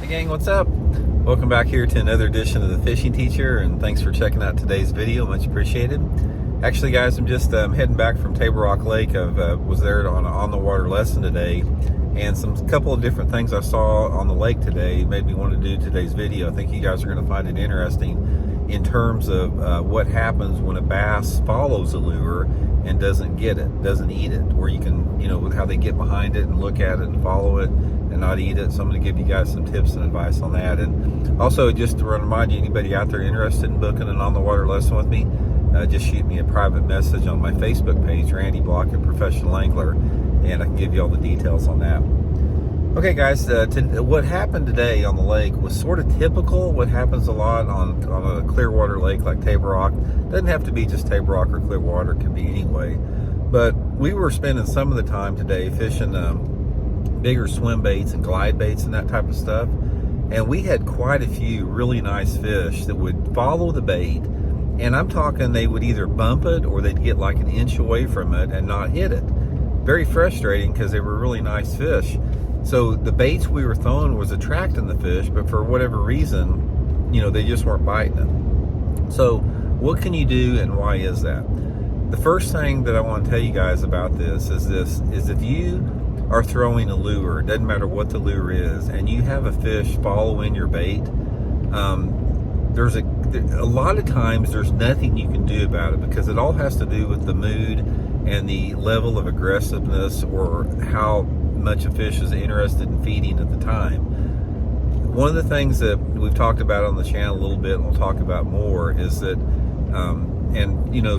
Hey gang, what's up? Welcome back here to another edition of the Fishing Teacher, and thanks for checking out today's video. Much appreciated. Actually guys, I'm just heading back from Table Rock Lake. I was there on the water lesson today, and couple of different things I saw on the lake today made me want to do today's video. I think you guys are going to find it interesting in terms of what happens when a bass follows a lure and doesn't get it, doesn't eat it, where you can, with how they get behind it and look at it and follow it and not eat it. So I'm going to give you guys some tips and advice on that. And also, just to remind you, anybody out there interested in booking an on the water lesson with me, just shoot me a private message on my Facebook page, Randy Blockett Professional Angler, and I can give you all the details on that. Okay guys, what happened today on the lake was sort of typical. What happens a lot on a clear water lake like Table Rock. Doesn't have to be just Table Rock or clear water, it can be anyway. But we were spending some of the time today fishing bigger swim baits and glide baits and that type of stuff. And we had quite a few really nice fish that would follow the bait. And I'm talking they would either bump it or they'd get like an inch away from it and not hit it. Very frustrating because they were really nice fish. So the baits we were throwing was attracting the fish, but for whatever reason, they just weren't biting it. So what can you do and why is that? The first thing that I want to tell you guys about this is if you are throwing a lure, it doesn't matter what the lure is, and you have a fish following your bait, there's a lot of times there's nothing you can do about it because it all has to do with the mood and the level of aggressiveness or how much a fish is interested in feeding at the time. One of the things that we've talked about on the channel a little bit, and we'll talk about more, is that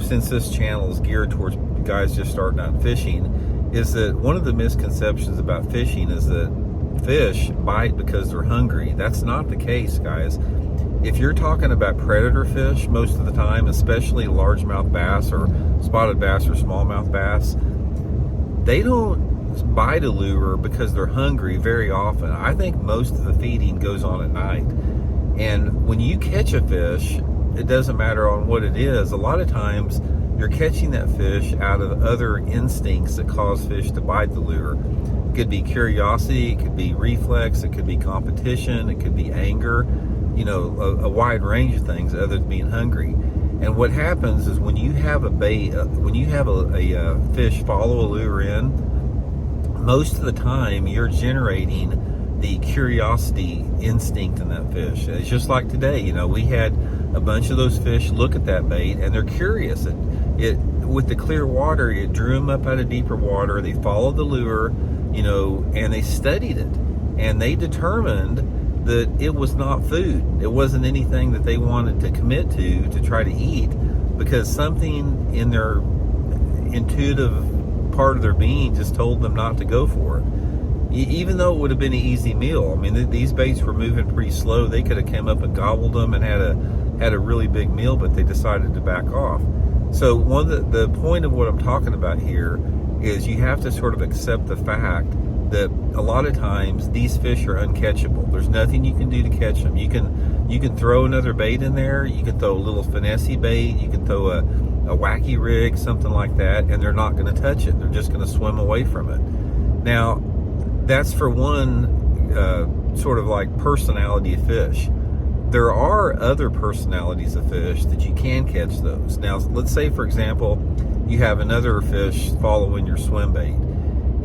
since this channel is geared towards guys just starting out fishing, is that one of the misconceptions about fishing is that fish bite because they're hungry. That's not the case, guys. If you're talking about predator fish, most of the time, especially largemouth bass or spotted bass or smallmouth bass, they don't bite a lure because they're hungry very often. I think most of the feeding goes on at night. And when you catch a fish, it doesn't matter on what it is. A lot of times you're catching that fish out of other instincts that cause fish to bite the lure. It could be curiosity, it could be reflex, it could be competition, it could be anger, a wide range of things other than being hungry. And what happens is when you have a fish follow a lure in, most of the time you're generating the curiosity instinct in that fish. It's just like today, we had a bunch of those fish look at that bait and they're curious. With the clear water, it drew them up out of deeper water. They followed the lure, and they studied it, and they determined that it was not food. It wasn't anything that they wanted to commit to try to eat, because something in their intuitive part of their being just told them not to go for it. Even though it would have been an easy meal. I mean, these baits were moving pretty slow. They could have come up and gobbled them and had a really big meal, but they decided to back off. So the point of what I'm talking about here is you have to sort of accept the fact that a lot of times these fish are uncatchable. There's nothing you can do to catch them. You can throw another bait in there. You can throw a little finessey bait. You can throw a wacky rig, something like that, and they're not going to touch it. They're just going to swim away from it. Now, that's for one sort of like personality of fish. There are other personalities of fish that you can catch those. Now, let's say, for example, you have another fish following your swim bait.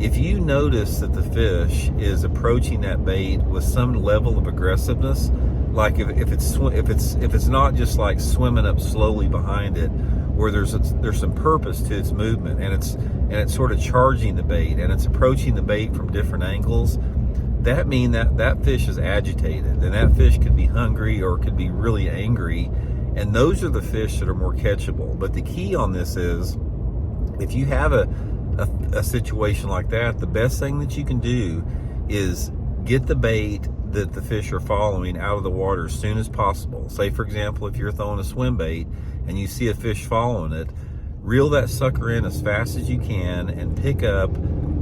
If you notice that the fish is approaching that bait with some level of aggressiveness, like if it's not just like swimming up slowly behind it, where there's some purpose to its movement, and it's sort of charging the bait and it's approaching the bait from different angles, that means that fish is agitated, and that fish could be hungry or could be really angry, and those are the fish that are more catchable. But the key on this is, if you have a situation like that, the best thing that you can do is get the bait that the fish are following out of the water as soon as possible. Say, for example, if you're throwing a swim bait and you see a fish following it, reel that sucker in as fast as you can and pick up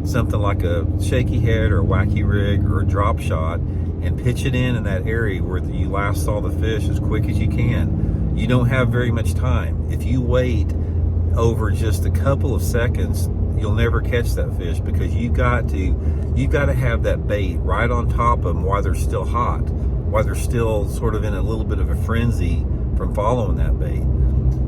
something like a shaky head or a wacky rig or a drop shot and pitch it in that area where you last saw the fish as quick as you can. You don't have very much time. If you wait over just a couple of seconds, you'll never catch that fish, because you've got to have that bait right on top of them while they're still hot, while they're still sort of in a little bit of a frenzy from following that bait.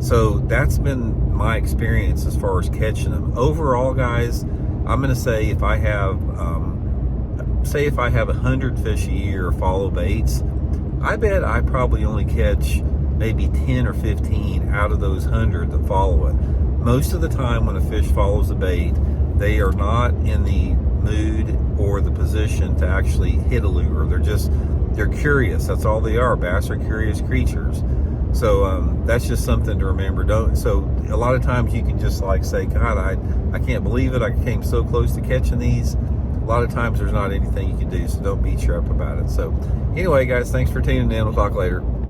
So that's been my experience as far as catching them. Overall, guys, I'm going to say if I have 100 fish a year follow baits, I bet I probably only catch maybe 10 or 15 out of those 100 that follow it. Most of the time when a fish follows the bait, they are not in the mood or the position to actually hit a lure. They're curious. That's all they are. Bass are curious creatures. So that's just something to remember. So a lot of times you can just like say, God, I can't believe it. I came so close to catching these. A lot of times there's not anything you can do, so don't beat you up about it. So anyway, guys, thanks for tuning in. We'll talk later.